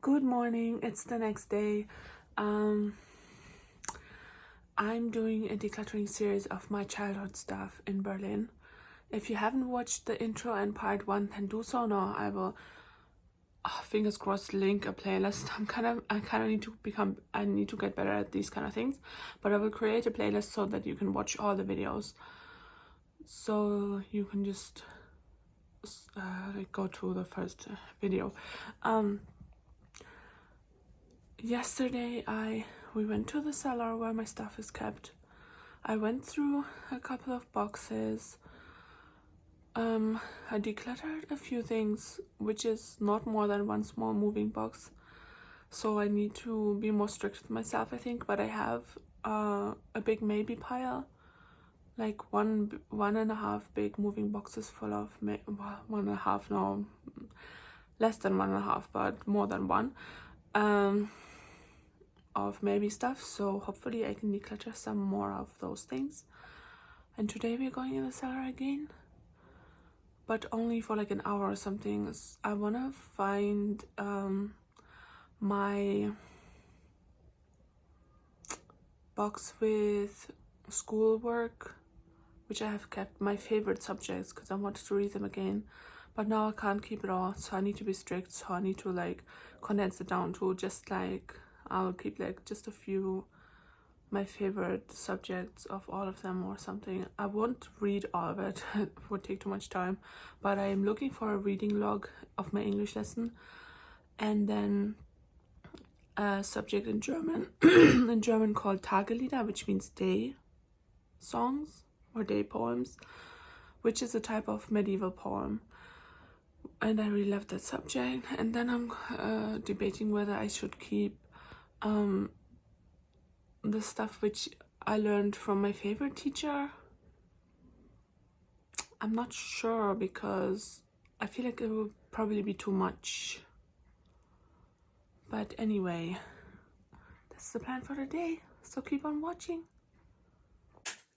Good morning, it's the next day. I'm doing a decluttering series of my childhood stuff in Berlin. If you haven't watched the intro and part 1, then do so now. I will, fingers crossed, link a playlist. I need to get better at these kind of things, but I will create a playlist so that you can watch all the videos. So you can just go to the first video. Yesterday we went to the cellar where my stuff is kept. I went through a couple of boxes. I decluttered a few things, which is not more than one small moving box. So I need to be more strict with myself, I think. But I have a big maybe pile, like one and a half big moving boxes full of one and a half, no, less than one and a half, but more than one. Of maybe stuff, so hopefully I can declutter some more of those things. And today we're going in the cellar again, but only for like an hour or something. I want to find my box with schoolwork, which I have kept, my favorite subjects, because I wanted to read them again, but now I can't keep it all, so I need to be strict. So I need to like condense it down to just like, I'll keep like just a few my favorite subjects of all of them or something. I won't read all of it, it would take too much time, but I am looking for a reading log of my English lesson, and then a subject in German in German called Tagelieder, which means day songs or day poems, which is a type of medieval poem, and I really love that subject. And then I'm debating whether I should keep the stuff which I learned from my favorite teacher. I'm not sure, because I feel like it would probably be too much. But anyway, that's the plan for the day, so keep on watching.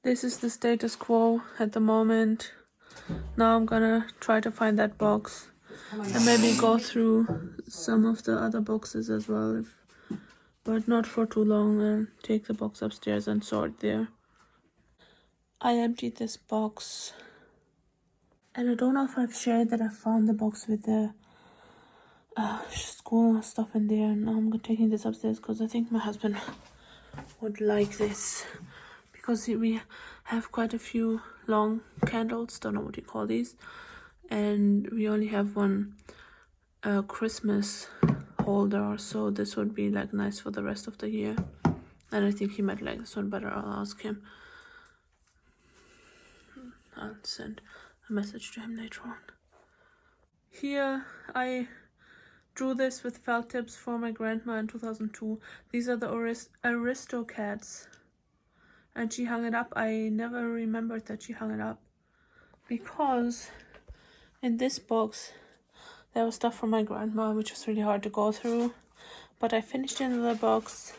This is the status quo at the moment. Now I'm gonna try to find that box and maybe go through some of the other boxes as well, but not for too long, and take the box upstairs and sort there. I emptied this box, and I don't know if I've shared that I found the box with the school stuff in there. Now I'm taking this upstairs because I think my husband would like this, because we have quite a few long candles, don't know what you call these, and we only have one Christmas holder, so this would be like nice for the rest of the year, and I think he might like this one better. I'll ask him. I'll send a message to him later on. Here I drew this with felt tips for my grandma in 2002. These are the Aristocats, and she hung it up. I never remembered that she hung it up, because in this box there was stuff from my grandma, which was really hard to go through, but I finished another box,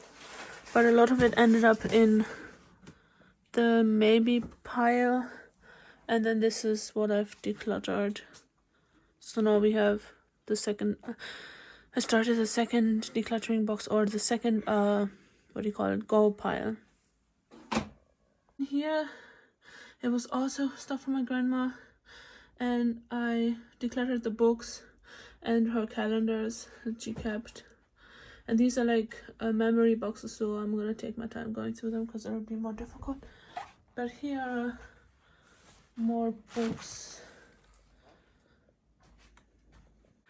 but a lot of it ended up in the maybe pile. And then this is what I've decluttered. So now we have the second, I started the second decluttering box, or the second go pile. Here it was also stuff from my grandma, and I decluttered the books and her calendars that she kept. And these are like memory boxes, so I'm gonna take my time going through them because it would be more difficult. But here are more books.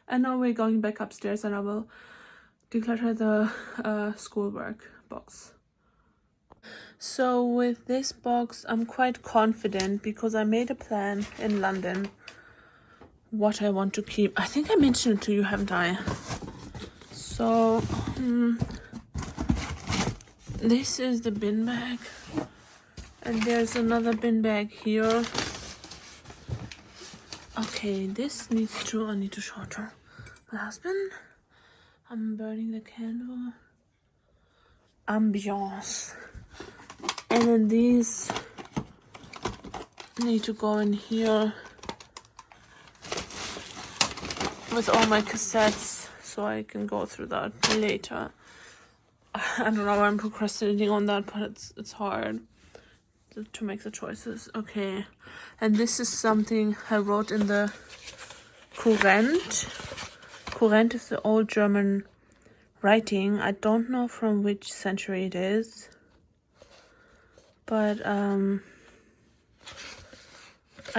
And now we're going back upstairs, and I will declutter the schoolwork box. So with this box I'm quite confident, because I made a plan in London what I want to keep. I think I mentioned it to you, haven't I? So this is the bin bag, and there's another bin bag here. Okay, this needs to, I need to show it to my husband. I'm burning the candle. Ambiance. And then these need to go in here with all my cassettes. so I can go through that later. I don't know why I'm procrastinating on that, but it's hard to make the choices. Okay, and this is something I wrote in the Kurrent. Kurrent is the old German writing. I don't know from which century it is, but I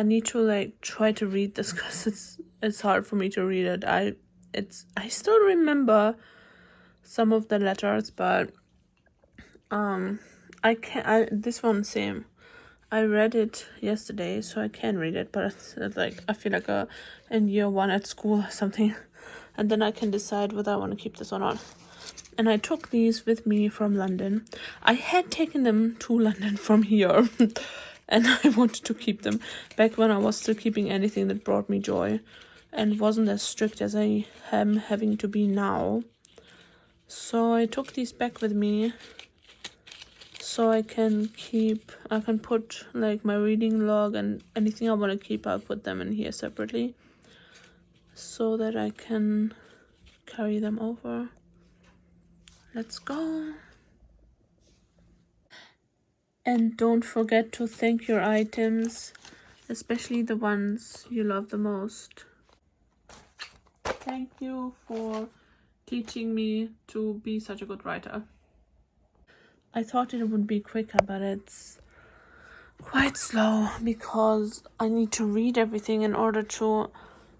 need to like try to read this because it's hard for me to read it. I still remember some of the letters, but this one same. I read it yesterday, so I can read it, but it's like I feel like in year 1 at school or something, and then I can decide whether I want to keep this or not. And I took these with me from London. I had taken them to London from here, and I wanted to keep them back when I was still keeping anything that brought me joy, and wasn't as strict as I am having to be now. So I took these back with me. So I can put like my reading log and anything I want to keep, I'll put them in here separately so that I can carry them over. Let's go. And don't forget to thank your items, especially the ones you love the most. Thank you for teaching me to be such a good writer. I thought it would be quicker, but it's quite slow because I need to read everything in order to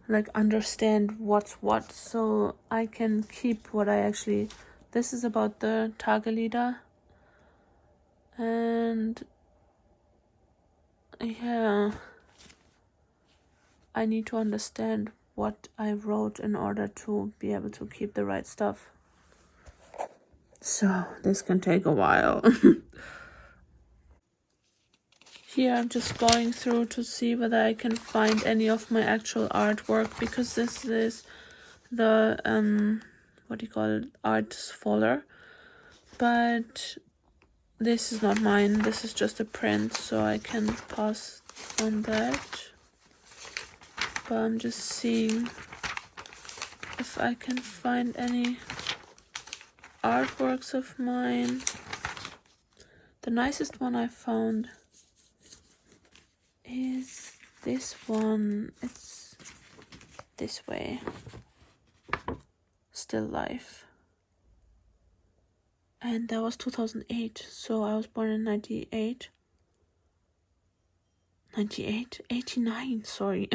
like understand what's what, so I can keep what I actually. This is about the Tagellieder, and yeah, I need to understand what I wrote in order to be able to keep the right stuff. So this can take a while. Here I'm just going through to see whether I can find any of my actual artwork, because this is the arts folder, but this is not mine. This is just a print, so I can pass on that. But I'm just seeing if I can find any artworks of mine. The nicest one I found is this one. It's this way. Still life. And that was 2008, so I was born in 89, sorry.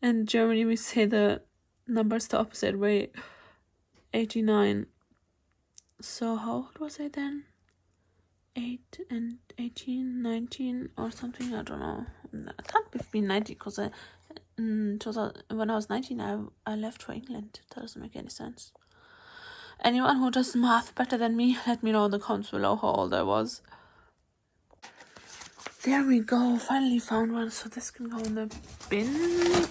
In Germany we say the numbers the opposite way. 89. So how old was I then? 8 and 18, 19 or something, I don't know. I can't be 90 because when I was 19 I left for England. That doesn't make any sense. Anyone who does math better than me, let me know in the comments below how old I was. There we go, finally found one, so this can go in the bin.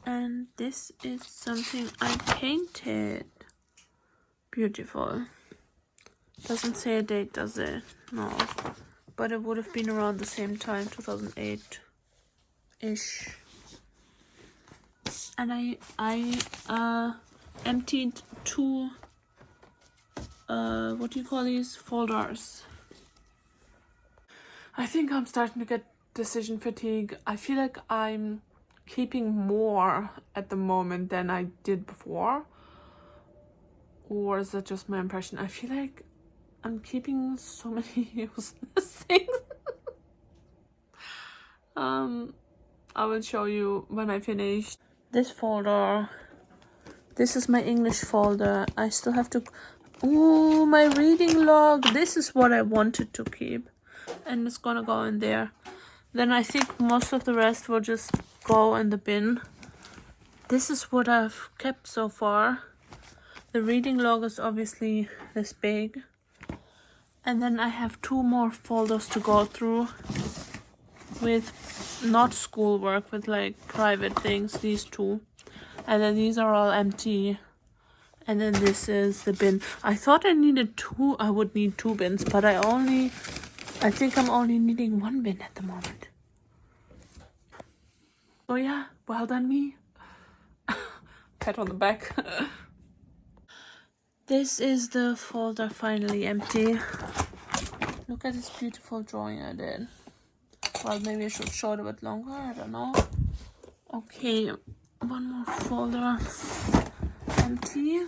And this is something I painted. Beautiful. Doesn't say a date, does it? No. But it would have been around the same time, 2008-ish. And I emptied 2 what do you call these, folders. I think I'm starting to get decision fatigue. I feel like I'm keeping more at the moment than I did before, or is that just my impression? I feel like I'm keeping so many useless things. I will show you when I finish this folder. This is my English folder. I still have to. Ooh, my reading log. This is what I wanted to keep, and it's gonna go in there. Then I think most of the rest will just go in the bin. This is what I've kept so far. The reading log is obviously this big. And then I have 2 more folders to go through with not schoolwork, with like private things, these 2. And then these are all empty. And then this is the bin. I thought I needed 2, I would need 2 bins, but I think I'm only needing 1 bin at the moment. So yeah, well done me. pat on the back. This is the folder finally empty. Look at this beautiful drawing I did. Well, maybe I should show it a bit longer, I don't know. Okay, one more folder empty.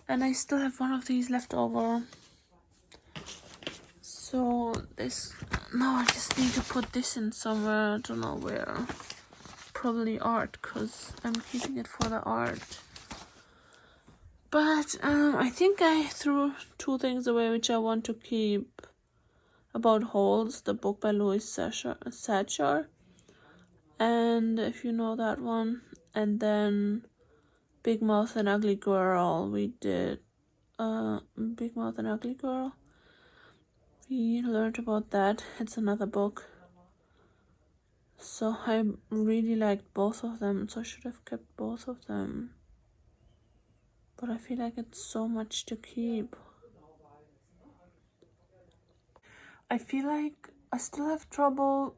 And I still have one of these left over. So this, now I just need to put this in somewhere, I don't know where. Probably art, because I'm keeping it for the art. But I think I threw two things away which I want to keep. About Holes, the book by Louis Satcher. And if you know that one. And then Big Mouth and Ugly Girl. We did Big Mouth and Ugly Girl. We learned about that. It's another book. So I really liked both of them. So I should have kept both of them. But I feel like it's so much to keep. I feel like I still have trouble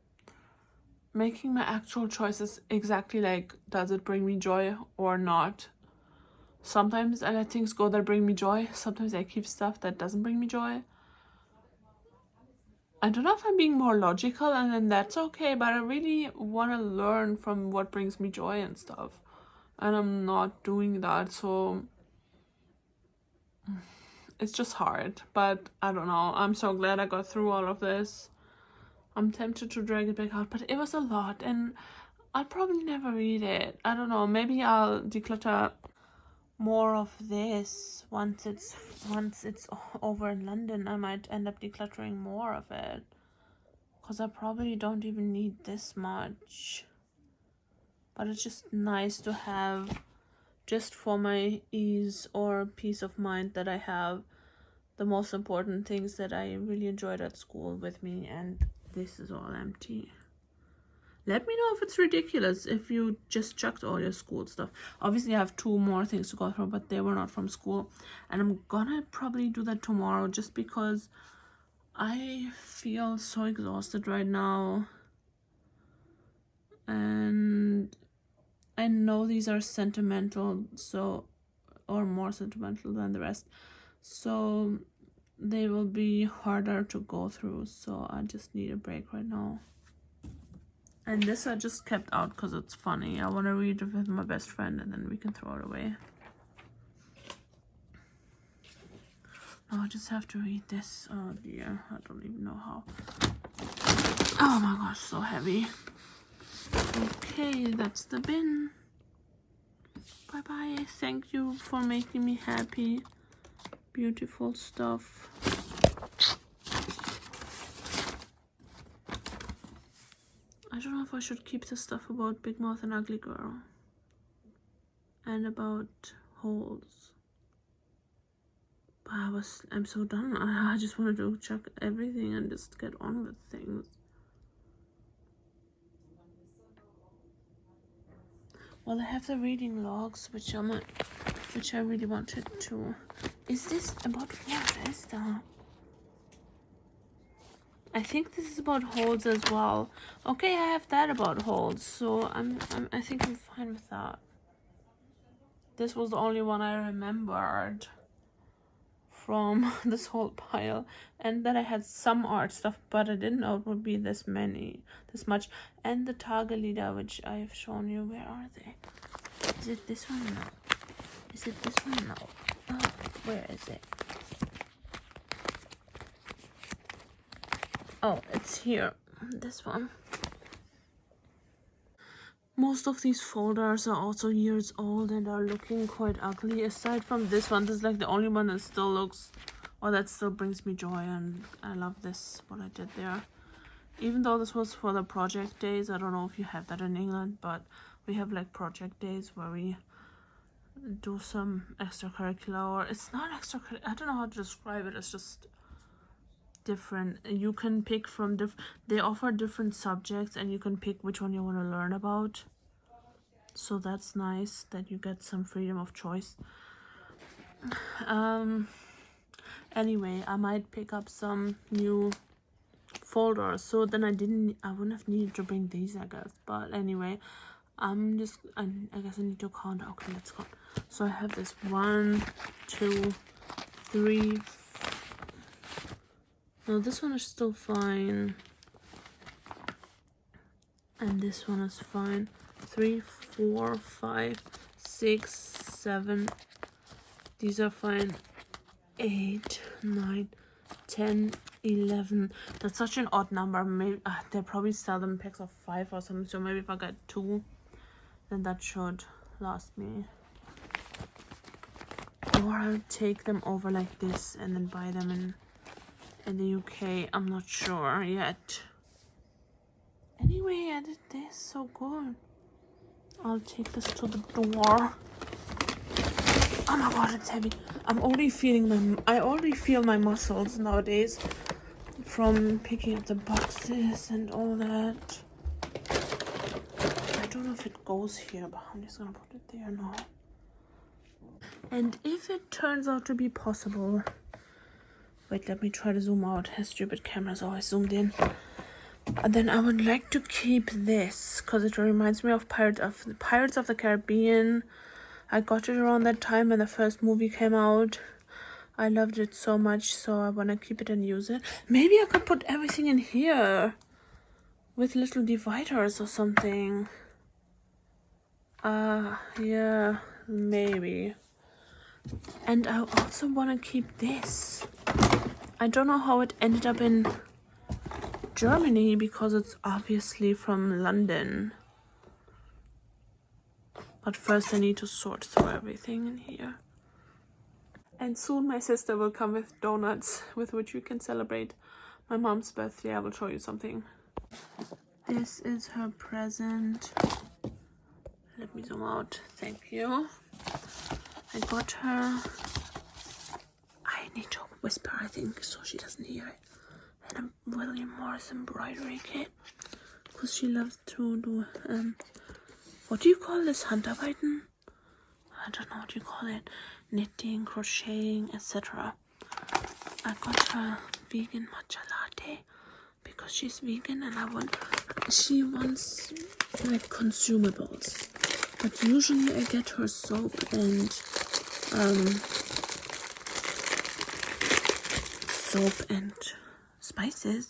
making my actual choices exactly like, does it bring me joy or not? Sometimes I let things go that bring me joy. Sometimes I keep stuff that doesn't bring me joy. I don't know if I'm being more logical, and then that's okay, but I really want to learn from what brings me joy and stuff. And I'm not doing that, so it's just hard. But I don't know. I'm so glad I got through all of this. I'm tempted to drag it back out, but it was a lot, and I'll probably never read it. I don't know. Maybe I'll declutter more of this once it's over in London. I might end up decluttering more of it, because I probably don't even need this much. But it's just nice to have, just for my ease or peace of mind, that I have the most important things that I really enjoyed at school with me, and this is all empty. Let me know if it's ridiculous if you just chucked all your school stuff. Obviously I have two more things to go through, but they were not from school, and I'm gonna probably do that tomorrow, just because I feel so exhausted right now, and I know these are sentimental, so, or more sentimental than the rest, so they will be harder to go through, so I just need a break right now. And this I just kept out because it's funny. I want to read it with my best friend, and then we can throw it away. No, I just have to read this. Oh dear, I don't even know how. Oh my gosh, so heavy. Okay, that's the bin. Bye bye. Thank you for making me happy. Beautiful stuff. I don't know if I should keep the stuff about Big Mouth and Ugly Girl and about Holes. But I'm so done. I just wanted to check everything and just get on with things. Well, I have the reading logs, which I really wanted to. Is this about what is that? I think this is about Holes as well. Okay, I have that about Holes, so I think I'm fine with that. This was the only one I remembered from this whole pile, and that I had some art stuff, but I didn't know it would be this much. And the Target leader, which I have shown you. Where are they? Is it this one? No. Is it this one? No. Oh, where is it? Oh, it's here. This one. Most of these folders are also years old and are looking quite ugly. Aside from this one, this is like the only one that still looks, or that still brings me joy, and I love this, what I did there. Even though this was for the project days, I don't know if you have that in England, but we have like project days where we do some extracurricular, or it's not extracurricular, I don't know how to describe it, it's just different. You can pick from they offer different subjects, and you can pick which one you want to learn about, so that's nice that you get some freedom of choice. Anyway, I might pick up some new folders, so then I wouldn't have needed to bring these, I guess. But anyway, I guess I need to count. Okay, let's count. So I have this 1, 2, 3. No, this one is still fine. And this one is fine. 3, 4, 5, 6, 7. These are fine. 8, 9, 10, 11. That's such an odd number. Maybe they probably sell them packs of 5 or something. So maybe if I get 2, then that should last me. Or I'll take them over like this and then buy them in the UK. I'm not sure yet. Anyway, I did this so good. I'll take this to the door. Oh my god, it's heavy. I already feel my muscles nowadays from picking up the boxes and all that. I don't know if it goes here, but I'm just gonna put it there now. And if it turns out to be possible, wait, let me try to zoom out. His stupid camera's always zoomed in. And then I would like to keep this because it reminds me of Pirates of the Caribbean. I got it around that time when the first movie came out. I loved it so much, so I want to keep it and use it. Maybe I could put everything in here with little dividers or something. Yeah, maybe. And I also want to keep this. I don't know how it ended up in Germany because it's obviously from London. But first I need to sort through everything in here. And soon my sister will come with donuts with which we can celebrate my mom's birthday. I will show you something. This is her present. Let me zoom out. Thank you. I got her. I need to whisper, I think, so she doesn't hear it. And a William Morris embroidery kit. Because she loves to do, what do you call this? Handarbeiten? I don't know what you call it. Knitting, crocheting, etc. I got her vegan matcha latte because she's vegan and she wants like consumables. But usually I get her soap and spices,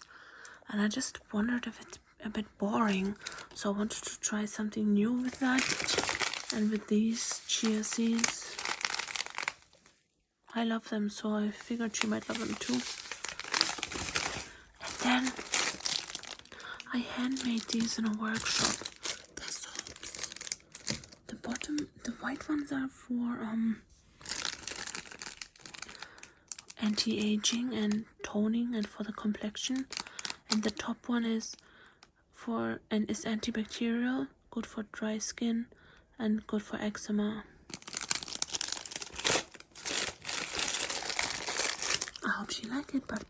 and I just wondered if it's a bit boring, so I wanted to try something new with that. And with these chia seeds, I love them, so I figured she might love them too. And then I handmade these in a workshop. They're soaps. The white ones are for anti-aging and toning and for the complexion, and the top one is antibacterial, good for dry skin and good for eczema. I hope she liked it, but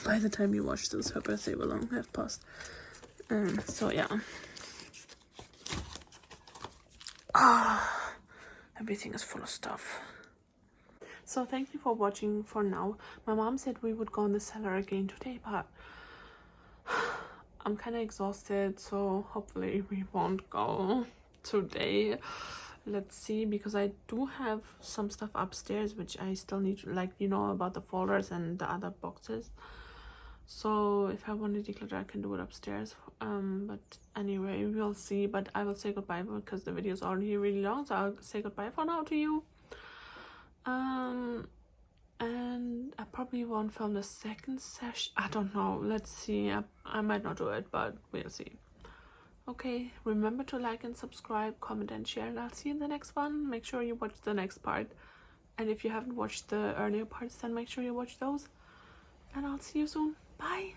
by the time you watch this, her birthday will long have passed. So yeah. Everything is full of stuff. So thank you for watching for now. My mom said we would go in the cellar again today, but I'm kind of exhausted, so hopefully we won't go today. Let's see, because I do have some stuff upstairs which I still need to, like, you know, about the folders and the other boxes. So if I want to declutter, I can do it upstairs. But anyway, we'll see. But I will say goodbye because the video is already really long, so I'll say goodbye for now to you. And I probably won't film the second session. I don't know. Let's see. I might not do it, but we'll see. Okay, remember to like and subscribe, comment and share, and I'll see you in the next one. Make sure you watch the next part. And if you haven't watched the earlier parts, then make sure you watch those. And I'll see you soon. Bye.